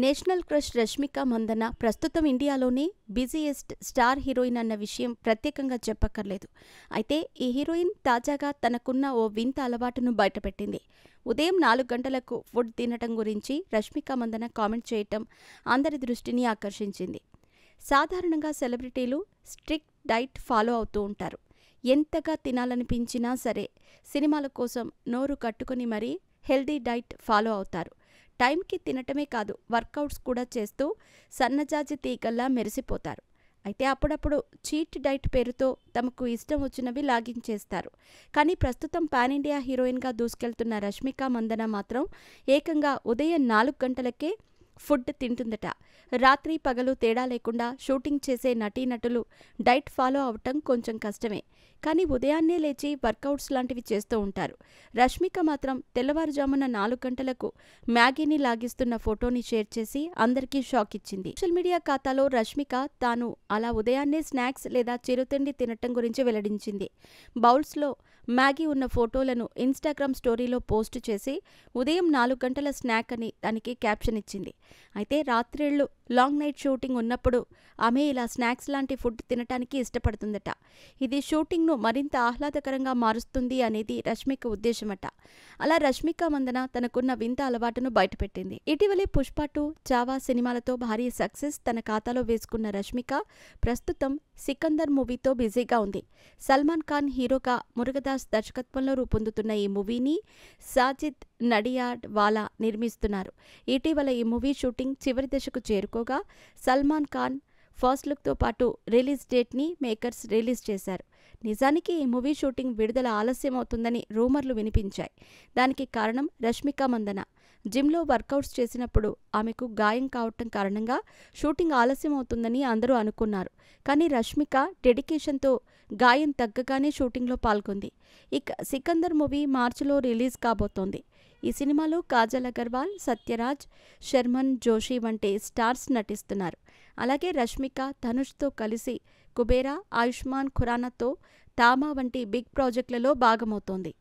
National crush Rashmika Mandanna ప్రస్తుతం ఇండియాలోనే busiest star heroine అన్న విషయం ప్రత్యేకంగా చెప్పక్కర్లేదు. అయితే ఈ హీరోయిన్ తాజాగా తనకున్న ఓ వింత అలవాటును బయటపెట్టింది. ఉదయం 4 గంటలకు ఫుడ్ తినటం గురించి రష్మిక మందన్న కామెంట్ చేయటం అందరి దృష్టిని ఆకర్షించింది. సాధారణంగా సెలబ్రిటీలు స్ట్రిక్ట్ డైట్ ఫాలో అవుతూ ఉంటారు. ఎంతగా తినాలనిపించినా సరే సినిమాల కోసం నోరు కట్టుకుని మరీ హెల్దీ డైట్ ఫాలో అవుతారు. టైంకి తినటమే కాదు, వర్కౌట్స్ కూడా చేస్తూ సన్నజాజి తీగల్లా మెరిసిపోతారు. అయితే అప్పుడప్పుడు చీట్ డైట్ పేరుతో తమకు ఇష్టం వచ్చినవి లాగించేస్తారు. కానీ ప్రస్తుతం పాన్ ఇండియా హీరోయిన్గా దూసుకెళ్తున్న రష్మిక మందన్న మాత్రం ఏకంగా ఉదయం 4 గంటలకే ఫుడ్ తింటుందట. రాత్రి పగలు తేడా లేకుండా షూటింగ్ చేసే నటీనటులు డైట్ ఫాలో అవటం కొంచెం కష్టమే. కానీ ఉదయాన్నే లేచి వర్కౌట్స్ లాంటివి చేస్తూ ఉంటారు. రష్మిక మాత్రం తెల్లవారుజామున 4 గంటలకు మ్యాగీని లాగిస్తున్న ఫోటోని షేర్ చేసి అందరికీ షాక్ ఇచ్చింది. సోషల్ మీడియా ఖాతాలో రష్మిక తాను అలా ఉదయాన్నే స్నాక్స్ లేదా చిరుతిండి తినటం గురించి వెల్లడించింది. బౌల్స్లో మ్యాగీ ఉన్న ఫోటోలను ఇన్స్టాగ్రామ్ స్టోరీలో పోస్టు చేసి ఉదయం 4 గంటల స్నాక్ అని దానికి క్యాప్షన్ ఇచ్చింది. అయితే రాత్రిళ్లు లాంగ్ నైట్ షూటింగ్ ఉన్నప్పుడు ఆమె ఇలా స్నాక్స్ లాంటి ఫుడ్ తినటానికి ఇష్టపడుతుందట. ఇది షూటింగ్ను మరింత ఆహ్లాదకరంగా మారుస్తుంది అనేది రష్మిక ఉద్దేశమట. అలా రష్మిక మందన తనకున్న వింత అలవాటును బయటపెట్టింది. ఇటీవలే పుష్ప 2, చావా సినిమాలతో భారీ సక్సెస్ తన ఖాతాలో వేసుకున్న రష్మిక ప్రస్తుతం సికందర్ మూవీతో బిజీగా ఉంది. సల్మాన్ ఖాన్ హీరోగా మురుగదాస్ దర్శకత్వంలో రూపొందుతున్న ఈ మూవీని సాజిద్ నడియాడ్ వాలా నిర్మిస్తున్నారు. ఇటీవల ఈ మూవీ షూటింగ్ చివరి దశకు చేరుకోగా సల్మాన్ ఖాన్ ఫస్ట్ లుక్తో పాటు రిలీజ్ డేట్ని మేకర్స్ రిలీజ్ చేశారు. నిజానికి ఈ మూవీ షూటింగ్ విడుదల ఆలస్యమవుతుందని రూమర్లు వినిపించాయి. దానికి కారణం రష్మిక మందన జిమ్లో వర్కౌట్స్ చేసినప్పుడు ఆమెకు గాయం కావటం కారణంగా షూటింగ్ ఆలస్యం అవుతుందని అందరూ అనుకున్నారు. కానీ రష్మిక డెడికేషన్తో గాయం తగ్గగానే షూటింగ్లో పాల్గొంది. ఇక సికందర్ మూవీ మార్చిలో రిలీజ్ కాబోతోంది. ఈ సినిమాలో కాజల్ అగర్వాల్, సత్యరాజ్, శర్మన్ జోషి వంటి స్టార్స్ నటిస్తున్నారు. అలాగే రష్మిక ధనుష్తో కలిసి కుబేరా, ఆయుష్మాన్ ఖురానాతో తామా వంటి బిగ్ ప్రాజెక్టులలో భాగమవుతోంది.